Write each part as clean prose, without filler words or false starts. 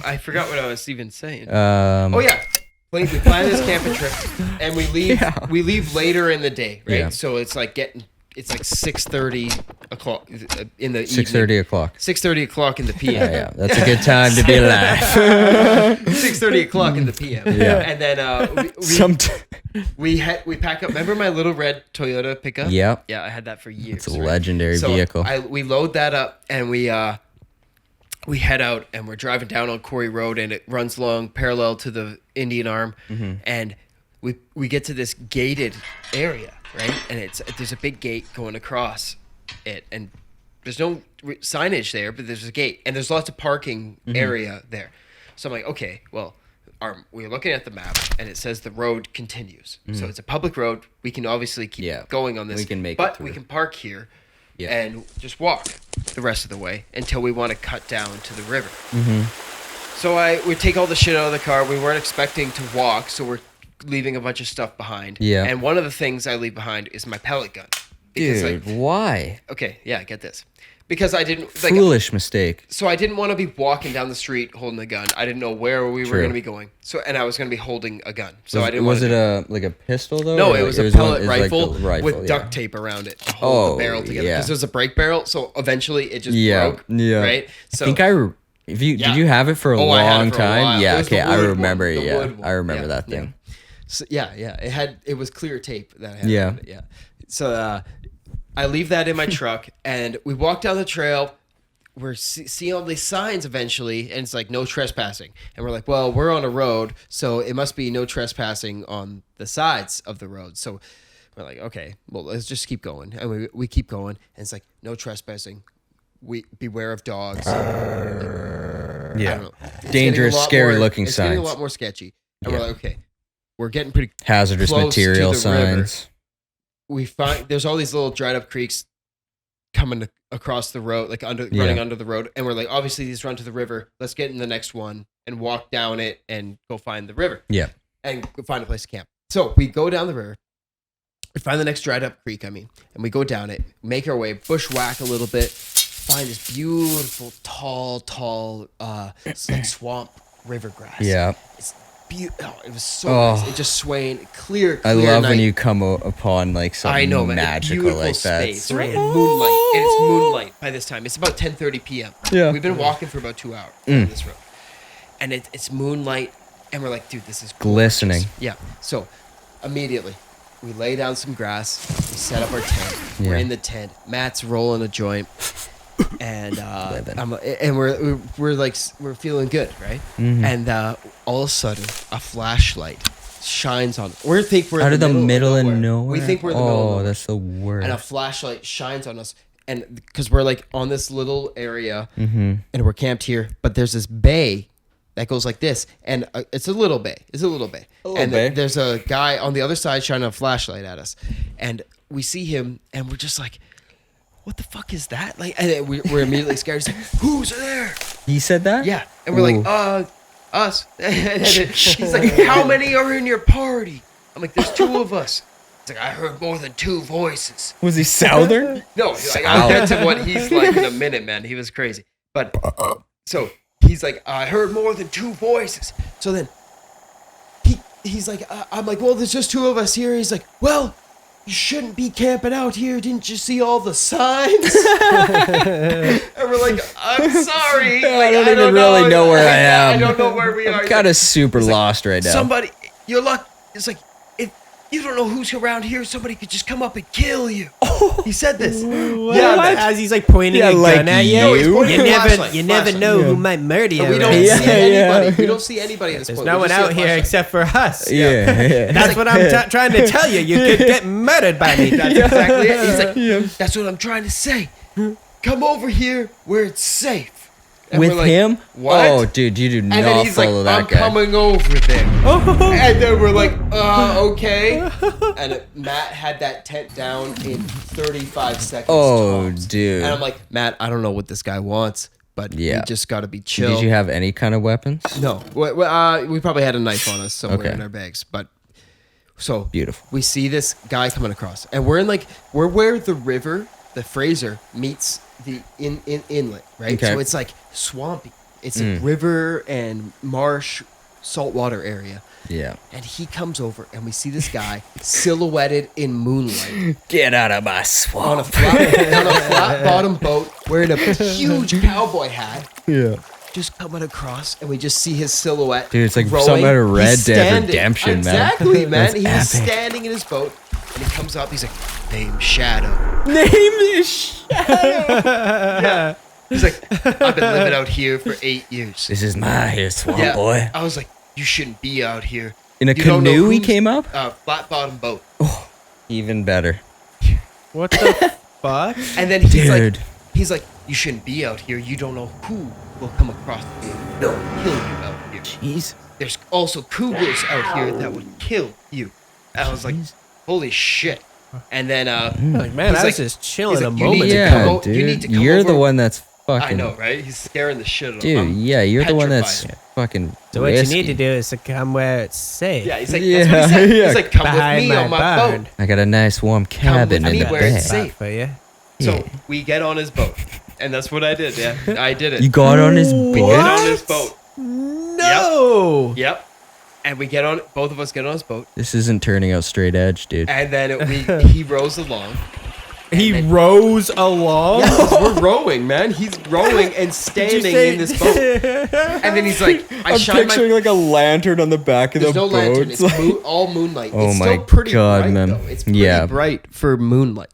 I forgot what I was even saying. Oh yeah, we plan this camping trip, and we leave. Yeah. We leave later in the day, right? Yeah. So it's like 6:30 o'clock in the 6:30 o'clock. 6:30 o'clock in the PM. Yeah, that's a good time to be alive. 6:30 o'clock in the PM. Yeah. And then we pack up. Remember my little red Toyota pickup? Yep. Yeah, I had that for years. It's a legendary vehicle. We load that up and we head out and we're driving down on Quarry Road and it runs along parallel to the Indian Arm, and we get to this gated area, right? And there's a big gate going across it, and there's no signage there, but there's a gate and there's lots of parking area there. So I'm like, okay, well, we're looking at the map and it says the road continues. So it's a public road. We can obviously keep going on this. We can make but it through. we can park here and just walk the rest of the way until we want to cut down to the river. So we take all the shit out of the car. We weren't expecting to walk, so we're leaving a bunch of stuff behind. Yeah. And one of the things I leave behind is my pellet gun. Because, Dude, why? Okay, yeah, get this. Because I didn't... Foolish mistake. So I didn't want to be walking down the street holding a gun. I didn't know where we were going to be going. And I was going to be holding a gun. So I didn't. Was it a pistol though? No, it was a pellet rifle, like with duct tape around it to hold the barrel together. Because it was a brake barrel, so eventually it just broke. Yeah. Right. So I think did you have it for a I had long it for a time? while. Yeah. It was Okay, the I wood remember one, it. the Yeah, wood one. I remember that thing. So, it was clear tape that I had. Yeah. On it, yeah. So I leave that in my truck, and we walk down the trail. We're seeing all these signs eventually, and it's like no trespassing. And we're like, well, we're on a road, so it must be no trespassing on the sides of the road. So we're like, okay, well, let's just keep going. And we keep going, and it's like no trespassing. We beware of dogs. Yeah, dangerous, scary-looking signs. It's getting a lot more sketchy. And we're like, okay, we're getting pretty hazardous close material to the river. signs. We find there's all these little dried up creeks coming across the road, like running under the road, and we're like, obviously these run to the river. Let's get in the next one and walk down it and go find the river. Yeah, and go find a place to camp. So we go down the river. We find the next dried up creek. And we go down it, make our way, bushwhack a little bit, find this beautiful, tall, it's like swamp river grass. Yeah. It's beautiful. It was so nice. It just swaying, clear I love night. when you come upon like something magical like that. Space, right? And moonlight. And it's moonlight by this time. It's about 10:30 p.m. Yeah. We've been walking for about 2 hours on this road. And it's moonlight, and we're like, dude, this is gorgeous. Glistening. Yeah. So immediately, we lay down some grass. We set up our tent. We're in the tent. Matt's rolling a joint. And we're feeling good, right? And all of a sudden, a flashlight shines on. We think we're out of the middle of nowhere. nowhere. We think we're in the middle of nowhere. Oh, that's the worst. And a flashlight shines on us, and because we're like on this little area, and we're camped here, but there's this bay that goes like this, and it's a little bay. There's a guy on the other side shining a flashlight at us, and we see him, and we're just like, what the fuck is that? Like, and we're immediately scared. He's like, who's there? He said that? Yeah. And we're like, us. And he's like, how many are in your party? I'm like, there's 2 of us. He's like, I heard more than 2 voices. Was he Southern? No, like, I'll get to what he's like in a minute, man. He was crazy. But, so, he's like, I heard more than 2 voices. So then, he's like, I'm like, well, there's just 2 of us here. He's like, well, you shouldn't be camping out here. Didn't you see all the signs? And we're like, I'm sorry. I don't even really know where I am. I don't know where we are. I'm kind of super lost right now. Somebody, you're lucky. It's like, if you don't know who's around here, somebody could just come up and kill you. He said this. Yeah, as he's like pointing a gun at you. No, he's pointing a You never know who might murder you. We don't see anybody. We don't see anybody at this There's point. no one out here except for us. Yeah. That's what I'm trying to tell you. You could get murdered by me. That's exactly it. He's like, that's what I'm trying to say. Come over here where it's safe. And With we're like, him? What? Oh, dude, you do And then not he's like, follow that I'm guy. coming over there. And then we're like, okay. And Matt had that tent down in 35 seconds. Oh, tops. dude. And I'm like, Matt, I don't know what this guy wants, but we just got to be chill. Did you have any kind of weapons? No. We probably had a knife on us somewhere Okay. in our bags, but... So Beautiful. we see this guy coming across, and we're where the river, the Fraser, meets the inlet, right? Okay. So it's like swampy. It's a river and marsh, saltwater area. Yeah. And he comes over, and we see this guy silhouetted in moonlight Get out of my on a swamp. flat bottom boat, wearing a huge cowboy hat, Yeah. just coming across, and we just see his silhouette. Dude, it's like rowing. something out of Red He's Dead standing. Redemption, man. Exactly, man. That's He was epic. standing in his boat, and he comes up. He's like, "Name Shadow." Name is He's like, "I've been living out here for 8 years." This is my swamp, Yeah. boy. I was like, "You shouldn't be out here." In a You don't know canoe he who's- came up? Flat bottom boat. Even better. What the fuck? And then he's like, "You shouldn't be out here. You don't know who will come across you. They'll kill you out here. Jeez. There's also cougars out here that would kill you." And I was like, "Holy shit!" And then Like, man, he's I was like- just chilling he's a like, "You moment need to ago. come Yeah, o- you dude. need to come You're the over." one that's fucking... I know, right? He's scaring the shit out of Dude, him. yeah, you're the one that's petrified. fucking So what you risky. need to do is to come where it's safe. Yeah, he's like, Yeah, that's what he said. yeah. He's like, "Come Behind with me on my barn. boat." I got a nice warm cabin with in me the where bay. it's safe. For you. So Yeah. we get on his boat, and that's what I did. Yeah, I did it. You got on his We boat? get on his boat. No. Yep. And we get on. Both of us get on his boat, This isn't turning out straight edge, dude. and then he rows along. He rows along. Yeah, 'cause we're rowing, man. He's rowing and standing in this boat. And then he's like, I shine my. like a lantern on the back of There's no lantern. It's all moonlight. Oh it's my still pretty God, bright, man. though. It's pretty Yeah. bright for moonlight.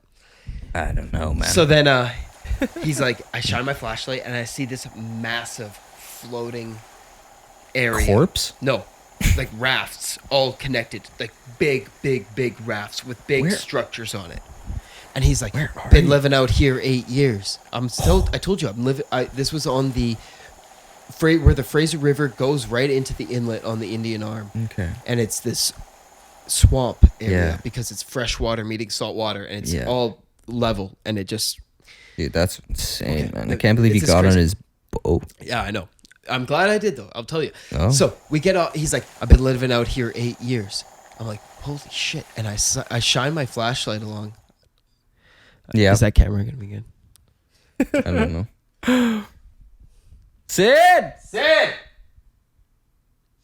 I don't know, man. So then he's like, I shine my flashlight and I see this massive floating area. corpse? No, like rafts, all connected, like big rafts with big Where- structures on it. And he's like, Where are been you? living out here 8 years. I told you, I'm living. This was on the where the Fraser River goes right into the inlet on the Indian Arm, Okay. and it's this swamp area Yeah. because it's fresh water meeting salt water, and it's Yeah. all level, and it just. Dude, that's insane, Okay, man. I can't believe he it's just got on crazy. his boat. Yeah, I know. I'm glad I did though. I'll tell you. Oh. So we get out. He's like, I've been living out here 8 years. I'm like, holy shit! And I shine my flashlight along. Yeah. Is that camera gonna be good? I don't know. Sid! Sid.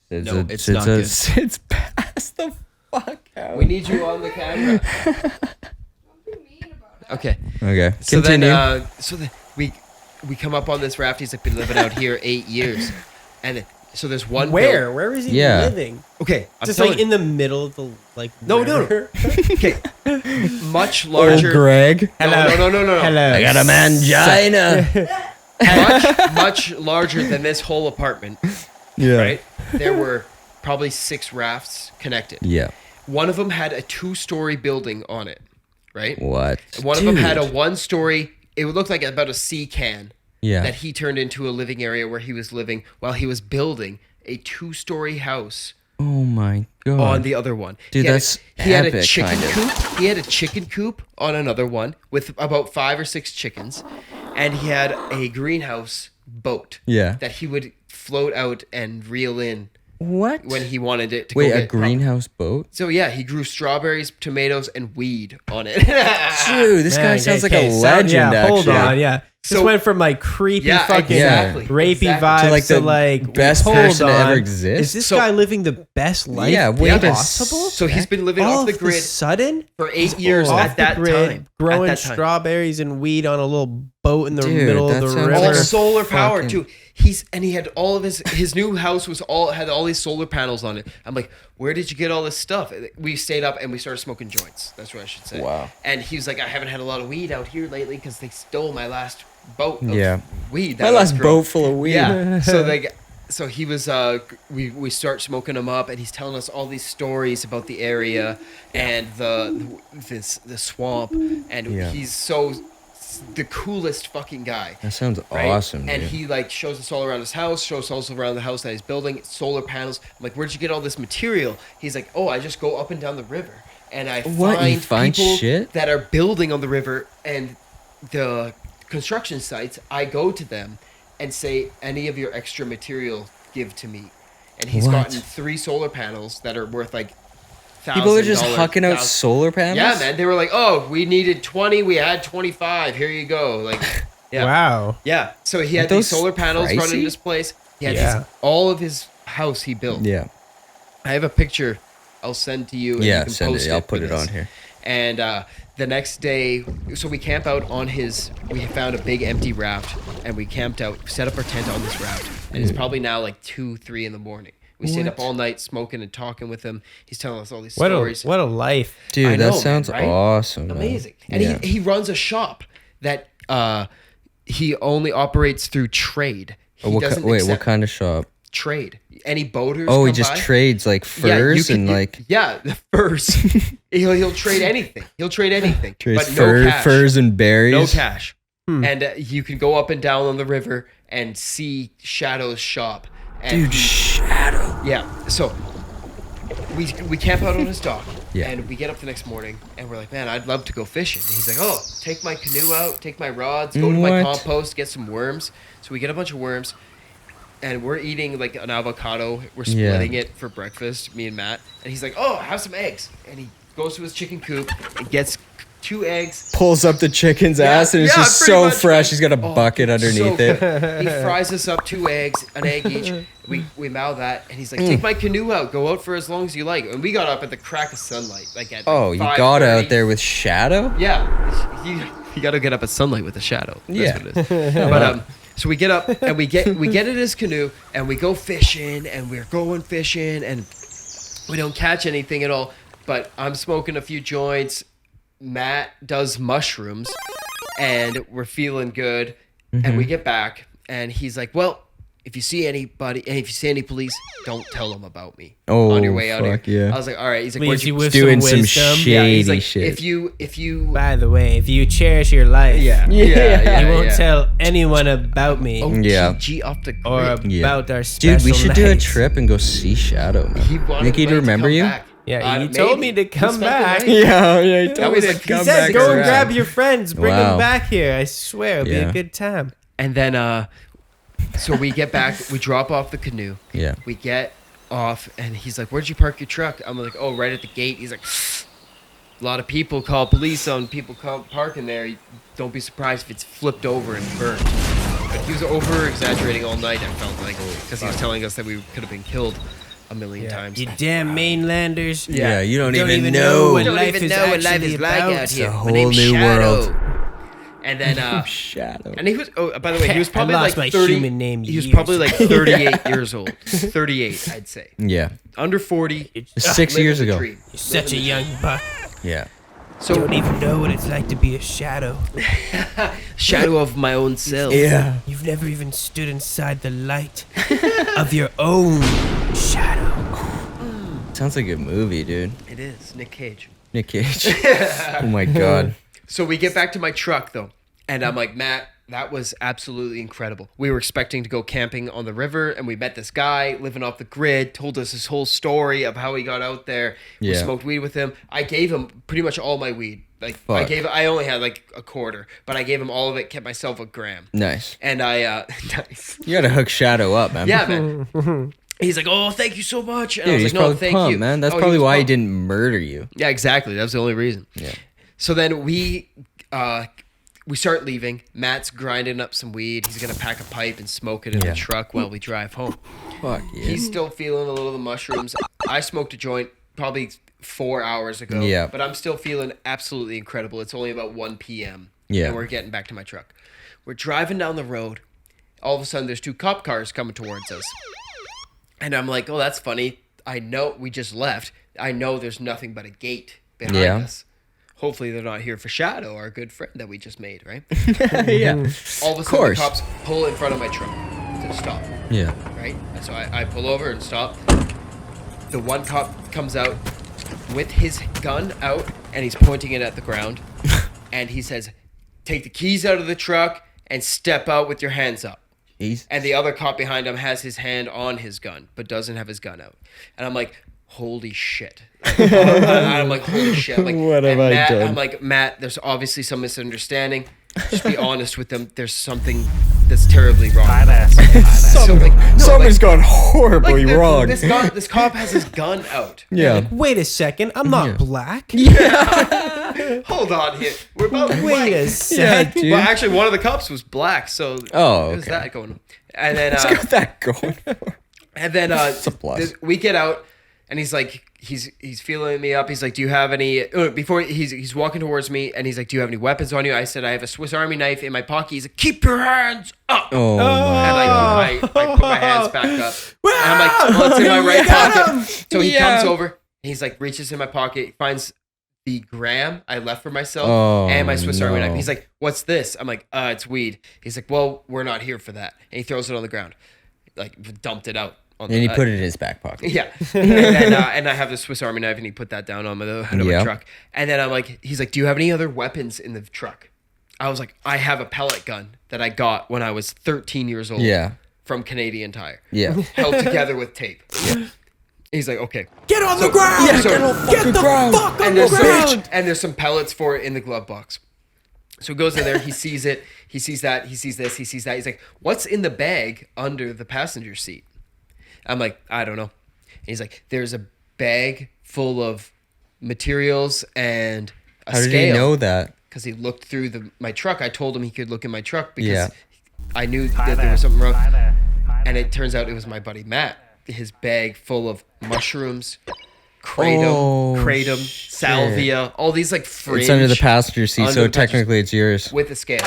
Sid's No, it's not good. Sid's passed the fuck out. We need you on the camera. Okay. Okay. So Continue. then, we come up on this raft. He's like, been living out here 8 years, and so there's one. Where? Where is he Yeah. living? Okay, I'm Just telling like you. in the middle of the like. No. river? Okay, much Old larger. Greg. No. Hello. I got a mangina. much larger than this whole apartment. Yeah. Right? There were probably 6 rafts connected. Yeah. One of them had a 2-story building on it. Right? What? One of them had a Dude. 1-story. It would look like about a sea can. Yeah. That he turned into a living area where he was living while he was building a 2-story house Oh my god. on the other one. Dude, he had that's he had a epic, chicken kind of. coop. He had a chicken coop on another one with about 5 or 6 chickens, and he had a greenhouse boat. Yeah. That he would float out and reel in What? when he wanted it to Wait, go a get greenhouse boat? So yeah, he grew strawberries, tomatoes, and weed on it. Dude, this guy Man, sounds like okay, a so- legend, yeah, actually. Hold on, yeah. Just So- went from like creepy Yeah, fucking exactly. rapey Exactly. vibes To, like, the like best hold person to ever on. exist? Is this So- guy living the best life Yeah, wait a possible? So he's been living All off the of grid sudden for 8 years off at that the grid, time. growing At that time. strawberries and weed on a little boat in the Dude, middle of that the sounds river. all solar power Fucking- too. He had all of his new house had all these solar panels on it. I'm like, where did you get all this stuff? We stayed up and we started smoking joints. That's what I should say. Wow. And he was like, I haven't had a lot of weed out here lately because they stole my last boat of Yeah. weed. My that I was last growing." boat full of weed. Yeah. So he was we start smoking him up and he's telling us all these stories about the area and the swamp and Yeah. he's so the coolest fucking guy. That sounds Right? awesome, And dude. he like shows us all around his house, shows us all around the house that he's building, solar panels. I'm like, where'd you get all this material? He's like, oh, I just go up and down the river and I What? You find people shit? that are building on the river and the construction sites. I go to them and say, any of your extra material, give to me. And he's What? gotten 3 solar panels that are worth like People are just $1,000, hucking out $1,000. solar panels? Yeah, man. They were like, "Oh, we needed 20. We had 25. Here you go." Like, Yeah. Wow. Yeah. So he had those these solar panels running pricey? in his place. He had Yeah. all of his house he built. Yeah. I have a picture I'll send to you. And Yeah, you can send post it. I'll for put it this. on here. And the next day, so we camp out on his. We found a big empty raft, and we camped out, set up our tent on this raft. And it's probably now like 2, 3 in the morning. We stayed up all night smoking and talking with him. He's telling us all these stories. What a life. Dude, I know, that man, sounds right? awesome. Man. Amazing. And Yeah. he runs a shop that he only operates through trade. He doesn't What accept kind of shop? trade. Any boaters? Oh, he come just by? trades like furs and like yeah, the furs. he'll trade anything. He'll trade anything, trades but no cash. furs and berries. No cash. And you can go up and down on the river and see Shadow's shop. And Dude, Shadow. yeah. So we camp out on his dock. Yeah. And we get up the next morning and we're like, man, I'd love to go fishing. And he's like, oh, take my canoe out, take my rods, go to my What? compost, get some worms. So we get a bunch of worms. And we're eating like an avocado. We're splitting it for breakfast, me and Matt. And he's like, "Oh, have some eggs." And he goes to his chicken coop and gets 2 eggs. Pulls up the chicken's ass and it's yeah, just pretty so much. fresh. He's got a Oh, bucket underneath so it. good. He fries us up 2 eggs, an egg each. We mow that, and he's like, "Take my canoe out. Go out for as long as you like." And we got up at the crack of sunlight, like at Oh, you 5:30. got out there with Shadow? Yeah, you got to get up at sunlight with a shadow. That's Yeah. what it is. But so we get up and we get in his canoe and we go fishing and we're going fishing and we don't catch anything at all. But I'm smoking a few joints. Matt does mushrooms and we're feeling good. And we get back and he's like, "Well, if you see anybody and if you see any police, don't tell them about me Oh, on your way out fuck, here." yeah. I was like, "All right." He's like, Leaves "Where'd you you?" with Doing some some wisdom. shit. Yeah, he's Shady like, shit. if you By the way, if you cherish your life, yeah, you won't tell anyone about me Oh, Yeah. GG off the grid. or Yeah. about our special Dude, we should do a nights. trip and go see Shadow, man. He wanted Think he'd me to remember come you? back. Yeah, you told me to He come spent the back. night. Yeah, he told was me like- to he come He said, back "Go and around." grab your friends, bring Wow. them back here." I swear, it'll be Yeah. a good time. And then, so we get back, we drop off the canoe. Yeah. We get off, and he's like, "Where'd you park your truck?" I'm like, "Oh, right at the gate." He's like, "A lot of people call police on people parking there. Don't be surprised if it's flipped over and burned." But he was over exaggerating all night. I felt like because he was telling us that we could have been killed a million times. You damn mainlanders. Yeah, you don't Don't even even know. know what Don't life even is know what life actually is like about. out It's here. a My whole name's new Shadow. world. And then, Shadow. and he was. Oh, by the way, he was I probably lost like my 30. human name He was years probably like ago. 38 years old. 38, I'd say. Yeah. Under 40. It's 6 living years the ago. dream. You're such a young buck. Yeah. So Don't even know what it's like to be a shadow. shadow of my own self. Yeah. You've never even stood inside the light of your own shadow. Sounds like a movie, dude. It is Nick Cage. Nick Cage. Oh my god. So we get back to my truck though, and I'm like, "Matt, that was absolutely incredible. We were expecting to go camping on the river, and we met this guy living off the grid, told us his whole story of how he got out there. We Yeah. smoked weed with him. I gave him pretty much all my weed. Like I only had like a quarter, but I gave him all of it, kept myself a gram. Nice. And I nice. You gotta hook Shadow up, man. Yeah, man. He's like, "Oh, thank you so much." And Dude, I was he's like, "No, probably thank pumped, you, man. That's Oh, probably was why he pumped. didn't murder you. Yeah, exactly. That was the only reason. Yeah. So then we start leaving. Matt's grinding up some weed. He's gonna pack a pipe and smoke it in Yeah. the truck while we drive home. Fuck yeah. He's still feeling a little of the mushrooms. I smoked a joint probably 4 hours ago. Yeah. But I'm still feeling absolutely incredible. It's only about 1 p.m. Yeah. And we're getting back to my truck. We're driving down the road. All of a sudden, there's 2 cop cars coming towards us. And I'm like, "Oh, that's funny. I know we just left. I know there's nothing but a gate behind Yeah. us. Hopefully they're not here for Shadow, our good friend that we just made, right?" Yeah. All of a sudden, the course. cops pull in front of my truck to stop, Yeah. right? And so I pull over and stop. The one cop comes out with his gun out, and he's pointing it at the ground. And he says, "Take the keys out of the truck and step out with your hands up." He's And the other cop behind him has his hand on his gun, but doesn't have his gun out. And I'm like, "Holy shit." I'm like, "Holy shit." Like, What have and I Matt, done? I'm like, "Matt, there's obviously some misunderstanding. Just be honest with them. There's something that's terribly wrong." So, like, no, something's like, gone horribly like, wrong. This cop has his gun out. yeah. Wait a second, I'm not Yeah. black. hold on here. We're about Wait a Yeah, sec. dude. Well, actually, one of the cops was black, so Oh, there's okay. that going on. And then, Let's got that going. and then a plus. we get out, and he's like, he's feeling me up. He's like, do you have any? Before he's walking towards me, and he's like, do you have any weapons on you? I said, I have a Swiss Army knife in my pocket. He's like, keep your hands up. Oh, my. And I put my hands back up. And I'm like, well, it's in my right pocket. So he comes over. And he's like, reaches in my pocket, finds the gram I left for myself and my Swiss Army knife. He's like, what's this? I'm like, it's weed. He's like, well, we're not here for that. And he throws it on the ground, like dumped it out. And he put it in his back pocket. Yeah. And I have the Swiss Army knife, and he put that down on the hood of my truck. And then I'm like, he's like, do you have any other weapons in the truck? I was like, I have a pellet gun that I got when I was 13 years old. Yeah. From Canadian Tire. Yeah. Held together with tape. Yeah. He's like, okay. Get on the ground! Yeah, get on Get the ground. fuck on And the there's ground! and there's some pellets for it in the glove box. So he goes in there, he sees it, he sees that, he sees this, he sees that. He's like, what's in the bag under the passenger seat? I'm like, I don't know. And he's like, there's a bag full of materials and a How scale. did he know that? Because he looked through my truck. I told him he could look in my truck because Yeah. I knew that there was something wrong. And it turns out it was my buddy Matt. His bag full of mushrooms, kratom, salvia, all these like fringe. It's under the passenger seat, under so the passenger technically it's yours. with a scale.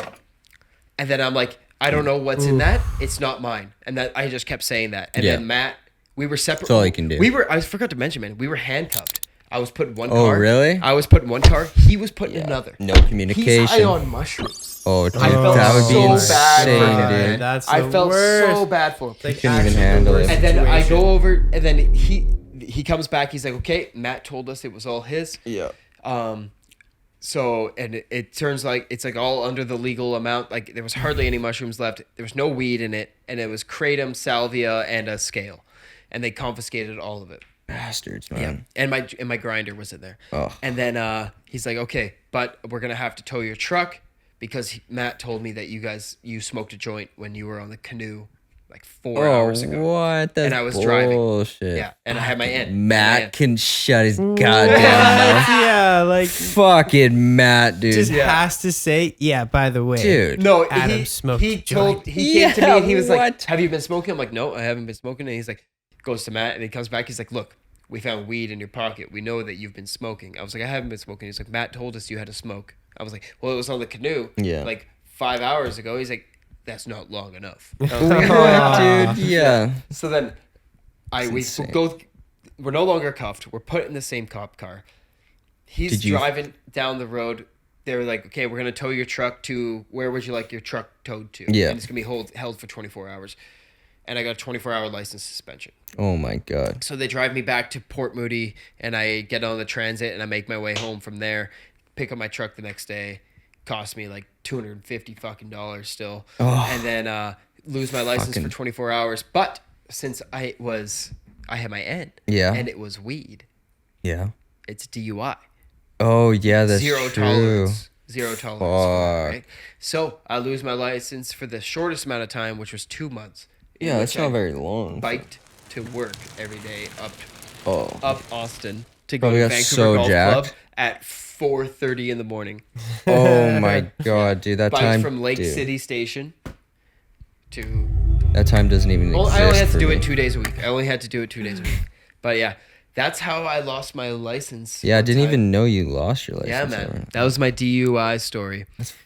And then I'm like, I don't know what's in that. It's not mine. And that I just kept saying that. And Yeah. then Matt, we were separate. That's all you can do. I forgot to mention, man, we were handcuffed. I was put in one Oh, car. really? I was put in one car. He was put in another. No He's high communication. on mushrooms. Oh, dude, I felt that would be so bad insane, for him, dude. man. That's I the felt worst. so bad for him. Like, couldn't even actually handle the it. worst And then I situation. go over, and then he comes back. He's like, okay, Matt told us it was all his. Yeah. So, and it turns like it's like all under the legal amount. Like there was hardly any mushrooms left. There was no weed in it, and it was kratom, salvia, and a scale, and they confiscated all of it. Bastards, Yeah, man. and my grinder was in there. Oh. And then he's like, okay, but we're gonna have to tow your truck because Matt told me that you smoked a joint when you were on the canoe like 4 hours ago. What? That's And I was driving. bullshit. Yeah, and I had my end. Matt can shut his goddamn mouth. Yeah, like, Fucking Matt, dude. just has to say, yeah, by the way. Dude. No, Adam smoked he a joint. he came to me and he was Yeah, like, what? have you been smoking? I'm like, no, I haven't been smoking. And he's like, goes to Matt and he comes back. He's like, look, we found weed in your pocket. We know that you've been smoking. I was like, I haven't been smoking. He's like, Matt told us you had to smoke. I was like, well, it was on the canoe. Yeah. Like 5 hours ago. He's like, that's not long enough. I was Oh, like, yeah, dude. Yeah. So then we insane. go, we're no longer cuffed. We're put in the same cop car. He's Did you- driving down the road. They were like, okay, we're going to tow your truck to, where would you like your truck towed to? Yeah. And it's going to be held for 24 hours. And I got a 24-hour license suspension. Oh my god. So they drive me back to Port Moody, and I get on the transit, and I make my way home from there, pick up my truck the next day. Cost me like $250 fucking dollars still. Oh. And then lose my license for 24 hours. But since I had my end. Yeah. And it was weed. Yeah. It's DUI. Oh yeah, that's Zero true. tolerance. Zero tolerance. for it, Fuck. right? So I lose my license for the shortest amount of time, which was 2 months. in Yeah, that's which I not very long. Biked to work every day Oh. up Austin to go Probably to got Vancouver so Golf jacked. Club at 4:30 in the morning. Oh my god, dude. That Biked time from Lake dude, City Station to. That time doesn't even Well, exist. I only had to for do me. it 2 days a week. I only had to do it 2 days a week. But yeah, that's how I lost my license. Yeah, I one didn't time. even know you lost your license. Yeah, man. ever. That was my DUI story.